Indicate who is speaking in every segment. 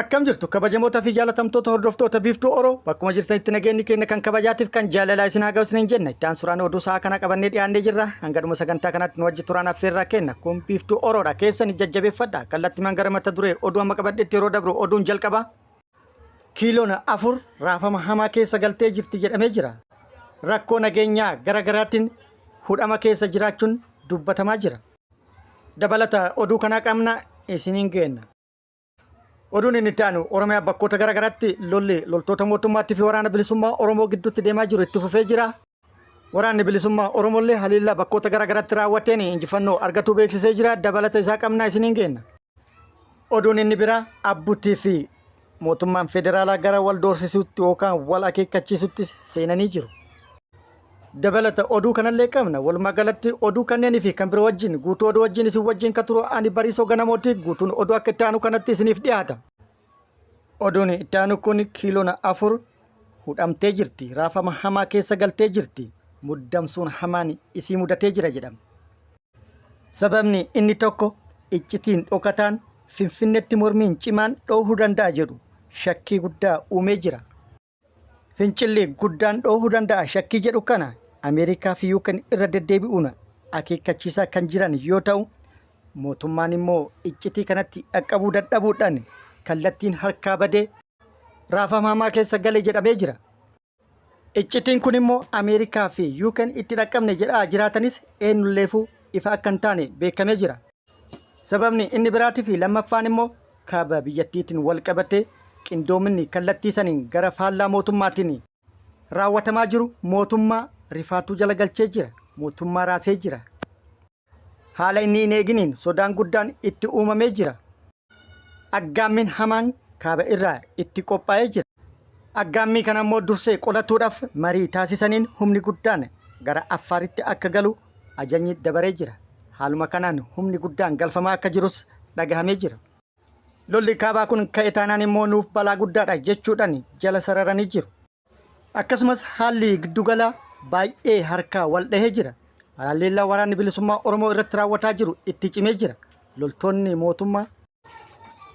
Speaker 1: Akkam jirtu kabajamoota fi jaalatamtoota hordoftoota biiftuu Oroo bakkuma jirtanitti nageenyi keenya kan kabajaatiif kan jaalalaa isin haa ga'u isiniin jenna. Ittaan suuraan oduu sa'a kana qabannee dhiyaannee jirra. Hanga dhuma sagantaa kanaatti nu wajji turaan affeerraa kenna. Kun biiftuu Oroodha. Keessan jajjabeeffadha. Kallattiimaan gara mata duree oduu amma qabadheetti yeroo dabru oduun jalqaba. Kiiloon 4 raafama hamaa keessa galtee jirti jedhamee jira. Rakkoo nageenyaa garaagaraatiin hudhama keessa jiraachuun dubbatamaa jira. Dabalata oduu kanaa qabna isiniin geenna. Oduun inni itti aanu Oromiyaa bakkoota garaagaraatti loltoota mootummaatti fi waraana bilisummaa Oromoo gidduutti deemaa jiru itti fufee jira. Waraanni bilisummaa Oromollee haliillaa bakkoota garaagaraatti raawwateen injifannoo argatuu beeksisee jira. Dabalata isaa qabnaa isiniin geenna. Oduun inni biraa Abbuutii fi mootummaan federaalaa gara wal doorsisuutti yookaan wal akeekkachiisutti seenanii jiru. Dabalata oduu kanallee qabna. Walumaa galatti oduu kanneenii fi kan biroo wajjin guutuu oduu wajjin isin wajjin kan turu ani Bariisoo Ganamooti. Guutuun oduu akka itti aanu kanatti isiniif dhiyaata. Oduun itti aanu kun kiiloon 4 hudhamtee jirti. Raafama hamaa keessa galtee jirti. Muddamsuun hamaan isii mudatee jira jedhama. Sababni inni tokko iccitiin dhokataan Finfinneetti mormiin cimaan dhohuu danda'a jedhu shakkii guddaa uumee jira. Fincilli guddaan dhohuu danda'a shakkii jedhu kana Ameerikaa fi UK irra deddeebi'uun akeekkachiisaa kan jiran yoo ta'u, mootummaan immoo iccitii kanatti dhaqqabuu dadhabuudhaan kallattiin harkaa badee raafama hamaa keessa galee jedhamee jira. Iccitiin kun immoo Ameerikaa fi UK itti dhaqqabne jedhaa jiraatanis eenyulleefuu ifa akka hin taane beekamee jira. Sababni inni biraatii fi lammaffaan immoo kaaba biyyattiitiin wal qabatee qindoominni kallattii saniin gara faallaa mootummaatiin raawwatamaa jiru mootummaa rifaatuu jala galchee jira. Mootummaa raasee jira. Haala inni hin eeginiin sodaan guddaan itti uumamee jira. Aggaammiin hamaan kaaba irraa itti qophaa'ee jira. Aggaammii kana immoo dursee qolatuudhaaf marii taasisaniin humni guddaan gara Affaaritti akka galu ajajni dabaree jira. Haaluma kanaan humni guddaan galfamaa akka jirus dhagahamee jira. Lolli kaabaa kun ka'e taanaan immoo nuuf balaa guddaadha jechuudhaan jala sararanii jiru. Akkasumas haalli giddugala baay'ee harkaa wal dhahee jira. Haleellaa waraanni bilisummaa Oromoo irratti raawwataa jiru itti cimee jira. Loltoonni mootummaa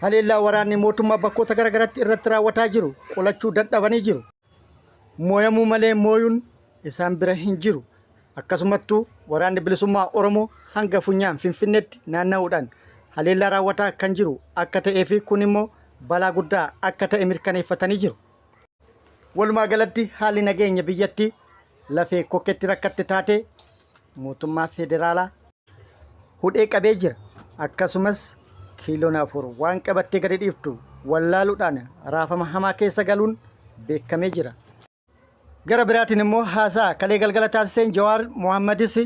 Speaker 1: haleellaa waraanni mootummaa bakkoota garaagaraatti irratti raawwataa jiru qolachuu dadhabanii jiru. Mooyamuu malee mooyuun isaan bira hin jiru. Akkasumattuu waraanni bilisummaa Oromoo hanga funyaan Finfinneetti naanna'uudhaan haleellaa raawwataa kan jiru akka ta'ee fi kun immoo balaa guddaa akka ta'e mirkaneeffatanii jiru. Walumaa galatti haalli nageenya biyyattii lafee kokkeetti rakkatte taatee mootummaa federaalaa hudhee qabee jira. Akkasumas kiiloon 4 waan qabattee gadi dhiiftu wallaaluudhaan raafama hamaa keessa galuun beekamee jira. Gara biraatiin immoo haasaa kalee galgala taasiseen Jawaar Mohammadis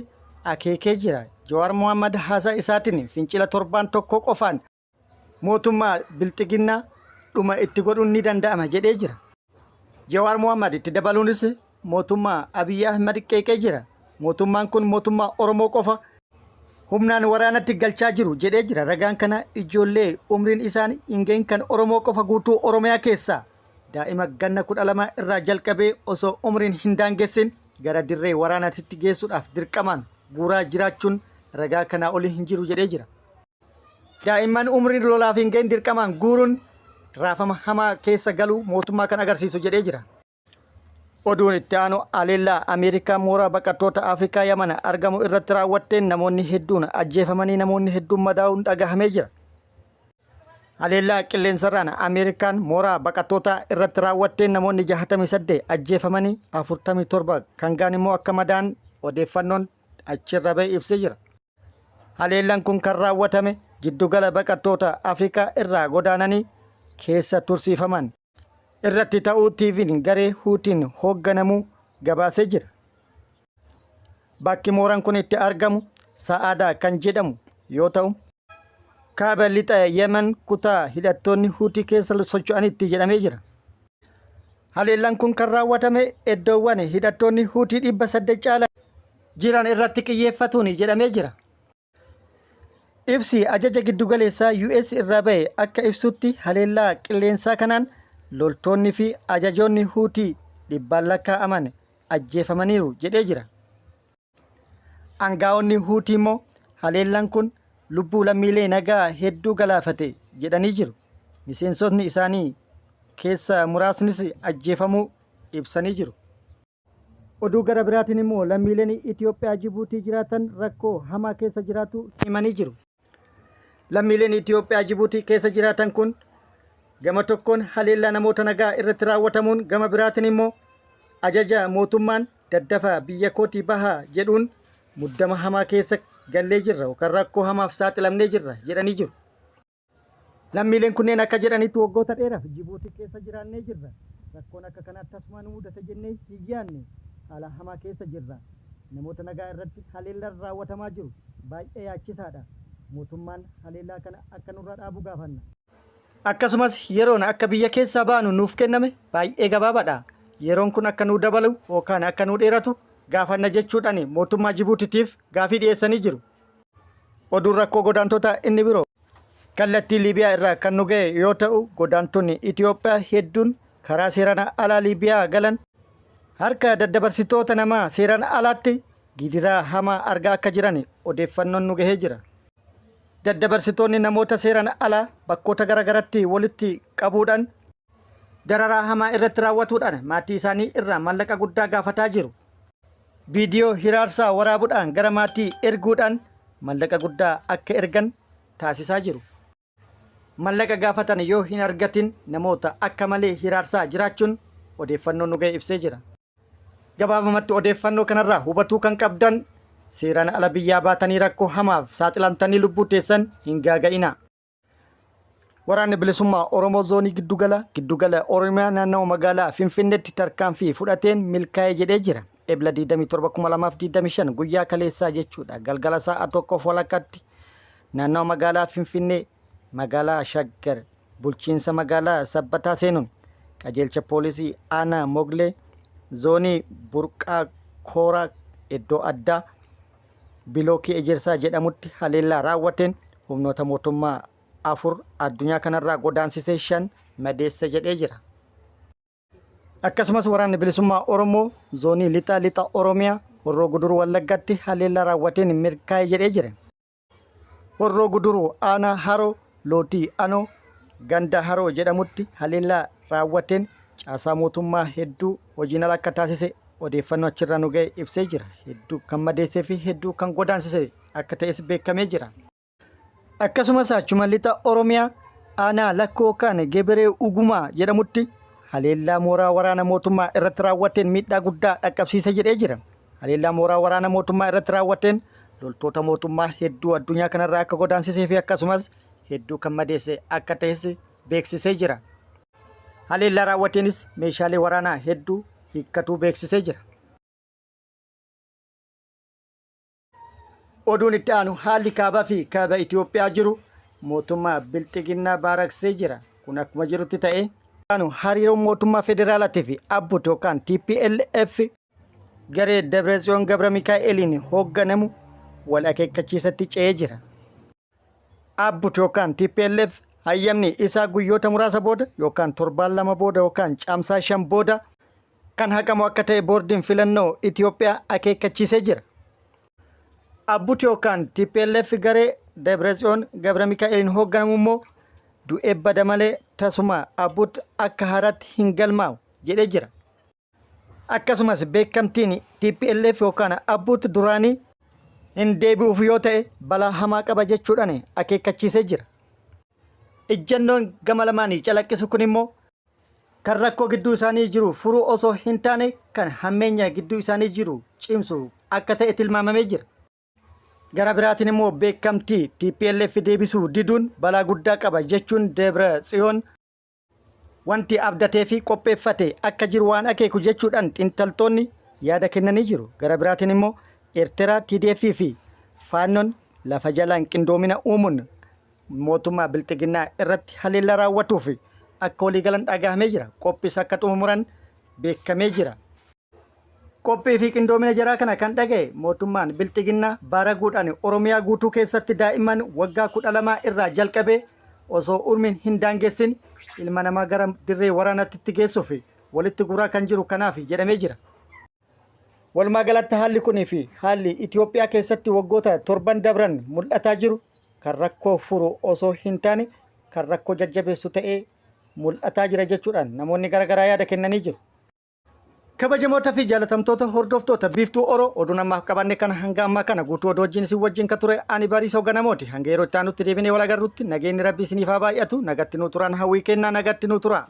Speaker 1: akeekee jira. Jawaar Mohammad haasaa isaatiin fincila torbaan tokko qofaan mootummaa bilxiginnaa dhuma itti godhuun ni danda'ama jedhee jira. Jawaar Mohammad itti dabaluunis mootummaa Abiy Ahmed qeeqee jira. Mootummaan kun mootummaa Oromoo qofa humnaan waraanatti galchaa jiru jedhee jira. Ragaan kana ijoollee umriin isaan hin geenye kan Oromoo qofa guutuu Oromiyaa keessaa daa'ima ganna 12 irraa jalqabee osoo umriin hin daangessin gara dirree waraanaatti geessuudhaaf dirqamaan guuraa jiraachuun ragaa kanaa olii hin jiru jedhee jira. Daa'imman umriin lolaaf hin geenye dirqamaan guuruun raafama hamaa keessa galuu mootummaa kan agarsiisu jedhee jira. Oduun itti aanu haleellaa Ameerikaa mooraa baqattoota Afrikaa Yaman argamu irratti raawwatteen namoonni hedduun ajjeefamanii namoonni hedduun madaa'uun dhagahamee jira. Haleellaa qilleensarraan Ameerikaan mooraa baqattoota irratti raawwatteen namoonni 68 ajjeefamanii 47 kan gaan immoo akka madaan odeeffannoon achirra ba'e ibsee jira. Haleellaan kun kan raawwatame giddugala baqattoota Afrikaa irraa godaananii keessa tursiifaman irratti ta'uu TV'n garee Huutiin hoogganamu gabaasee jira. Bakki mooraan kun itti argamu Sa'aadaa kan jedhamu yoo ta'u, kaaba lixa Yemen kutaa hidhattoonni Huutii keessa socho'anitti jedhamee jira. Haleellaan kun kan raawwatame iddoowwan hidhattoonni Huutii 800 caala jiran irratti xiyyeeffatuun jedhamee jira. Ibsi ajaja giddugaleessaa US irraa ba'e akka ibsutti haleellaa qilleensaa kanaan loltoonni fi ajajoonni Huutii 100 lakkaa'aman ajjeefamaniiru jedhee jira. Aangaa'onni Huutii immoo haleellaan kun lubbuu lammiilee nagaa hedduu galaafate jedhanii jiru. miseensotni isaanii keessa muraasnis ajjeefamuu ibsanii jiru. Oduu gara biraatiin immoo lammiileen Itoophiyaa Jibuutii jiraatan rakkoo hamaa keessa jiraatu himanii jiru. Lammiileen Itoophiyaa Jibuutii keessa jiraatan kun gama tokkoon haleellaa namoota nagaa irratti raawwatamuun gama biraatiin immoo ajaja mootummaan daddafaa biyya kootii bahaa jedhuun muddama hamaa keessa gallee jirra yookaan rakkoo hamaaf saaxilamnee jirra jedhanii jiru. Lammiileen kunneen akka jedhanitti waggoota dheeraaf Jibuutii keessa jiraannee jirra. Rakkoon akka kanaatti tasumaan mudata jennee hin yaadne haala hamaa keessa jirra. Namoota nagaa irratti haleellaan raawwatamaa jiru baay'ee yaachisaadha. Mootummaan haleellaa kana akka nurraa dhaabu gaafanna. Akkasumas yeroon akka biyya keessaa baanu nuuf kenname baay'ee gabaabaadha. Yeroon kun akka nuu dabalu yookaan akka nuu dheeratu gaafanna jechuudhaan mootummaa Jibuutiitiif gaafii dhiyeessanii jiru. Oduun rakkoo godaantota inni biroo kallattii Liibiyaa irraa kan nu ga'e yoo ta'u, godaantonni Itoophiyaa hedduun karaa seeraan alaa Liibiyaa galan harka daddabarsitoota namaa seeraan alaatti gidiraa hamaa argaa akka jiran odeeffannoon nu gahee jira. Daddabarsitoonni namoota seeraan alaa bakkoota garaagaratti walitti qabuudhaan dararaa hamaa irratti raawwatuudhaan maatii isaanii irraa mallaqa guddaa gaafataa jiru. Viidiyoo hiraarsaa waraabuudhaan gara maatii erguudhaan mallaqa guddaa akka ergan taasisaa jiru. Mallaqa gaafatan yoo hin argatin namoota akka malee hiraarsaa jiraachuun odeeffannoo nu ga'e ibsee jira. Gabaabumatti odeeffannoo kanarraa hubatuu kan qabdan seeraan ala biyyaa baatanii rakkoo hamaaf saaxilamtanii lubbuu teessan hin gaaga'ina. Waraanni bilisummaa Oromoo zoonii giddugala Oromiyaa naannawaa magaalaa Finfinneetti tarkaanfii fudhateen milkaa'ee jedhee jira. Ebla 27/2025 guyyaa kaleessaa jechuudha. Galgala sa'a 1:00 naannawaa magaalaa Finfinnee magaalaa Shaggar bulchiinsa magaalaa Sabbataa seenuun qajeelcha poolisii aanaa Moglee zoonii Burqaa Kooraa iddoo addaa bilookii ejersaa jedhamutti haleellaa raawwateen humnoota mootummaa 4 addunyaa kanarraa godaansisee 5 madeesse jedhee jira. Akkasumas waraanni bilisummaa Oromoo zoonii lixa Oromiyaa Horroo Guduruu Wallaggaatti haleellaa raawwateen milkaa'ee jedhee jira. Horroo Guduruu aanaa Haroo Lootii Anoo ganda Haroo jedhamutti haleellaa raawwateen caasaa mootummaa hedduu hojiin ala akka taasise odeeffannoo achirraa nu ga'e ibsee jira. Hedduu kan madeessee fi hedduu kan godaansise akka ta'es beekamee jira. Akkasumas achuma lixa Oromiyaa aanaa Lakkoo kan Geberee Ugumaa jedhamutti haleellaa mooraa waraana mootummaa irratti raawwateen miidhaa guddaa dhaqqabsiise jedhee jira. Haleellaa mooraa waraana mootummaa irratti raawwateen loltoota mootummaa hedduu addunyaa kanarraa akka godaansisee fi akkasumas hedduu kan madeesse akka ta'es beeksisee jira. Haleellaa raawwateenis meeshaalee waraanaa hedduu hiikkatuu beeksisee jira. Oduun itti aanu haalli kaabaa fi kaaba Itoophiyaa jiru mootummaa bilxiginnaa baaraksee jira. Kun akkuma jirutti ta'ee hariiroo mootummaa federaalaatii fi abbootii yookaan TPLF garee Dabretsiyoon Gabra Mikaa'eliin hoogganamu wal akeekkachiisatti ce'ee jira. Abbootii yookaan TPLF hayyamni isaa guyyoota muraasa booda yookaan torbaan 2 booda yookaan caamsaa 5 booda kan haqamu akka ta'e boordiin filannoo Itoophiyaa akeekkachiisee jira. Abbootii yookaan TPLF garee Dabretsiyoon Gabra Mikaa'eliin hoogganamu immoo du'ee bada malee tasuma abboot akka haaraatti hin galmaa'u jedhee jira. Akkasumas beekamtiin TPLF yookaan abboot duraanii hin deebi'uuf yoo ta'e balaa hamaa qaba jechuudhaan akeekkachiisee jira. Ejjennoon gama lamaanii calaqqisu kun immoo kan rakkoo gidduu isaanii jiru furuu osoo hin taane kan hammeenya gidduu isaanii jiru cimsu akka ta'e tilmaamamee jira. Gara biraatiin immoo beekamtii TPLF deebisuu diduun balaa guddaa qaba jechuun Dabretsiyoon wanti abdatee fi qopheeffate akka jiru waan akeeku jechuudhaan xiinxaltoonni yaada kennanii jiru. Gara biraatiin immoo Eertiraa TDF fi Faannoon lafa jalaan qindoomina uumuun mootummaa bilxiginnaa irratti haleellaa raawwatuuf akka waliigalan dhagahamee jira. Qophiis akka xumuraman beekamee jira. Qophii fi qindoomina jaraa kana kan dhaga'e mootummaan bilxiginnaa baaraguudhaan Oromiyaa guutuu keessatti daa'imman waggaa 12 irraa jalqabee osoo umriin hin daangessin ilma namaa gara dirree waraanaatti geessuuf walitti guuraa kan jiru kanaaf jedhamee jira. Walumaa galatti haalli kunii fi haalli Itoophiyaa keessatti waggoota 7 dabran mul'ataa jiru kan rakkoo furu osoo hin taane kan rakkoo jajjabeessu ta'ee mul'ataa jira jechuudhaan namoonni garaagaraa yaada kennanii jiru. Kabajamoota fi jaalatamtoota hordoftoota biiftuu Oroo oduu namaaf qabanne kana hanga ammaa kana guutuu oduu wajjin isin wajjin kan ture ani Bariisoo Ganamooti. Hanga yeroo itti aanutti deebinee wal agarrutti nageenyi Rabbii isiniif haa baay'atu. Nagatti nuu turan hawwii kennaa nagatti nuu tura.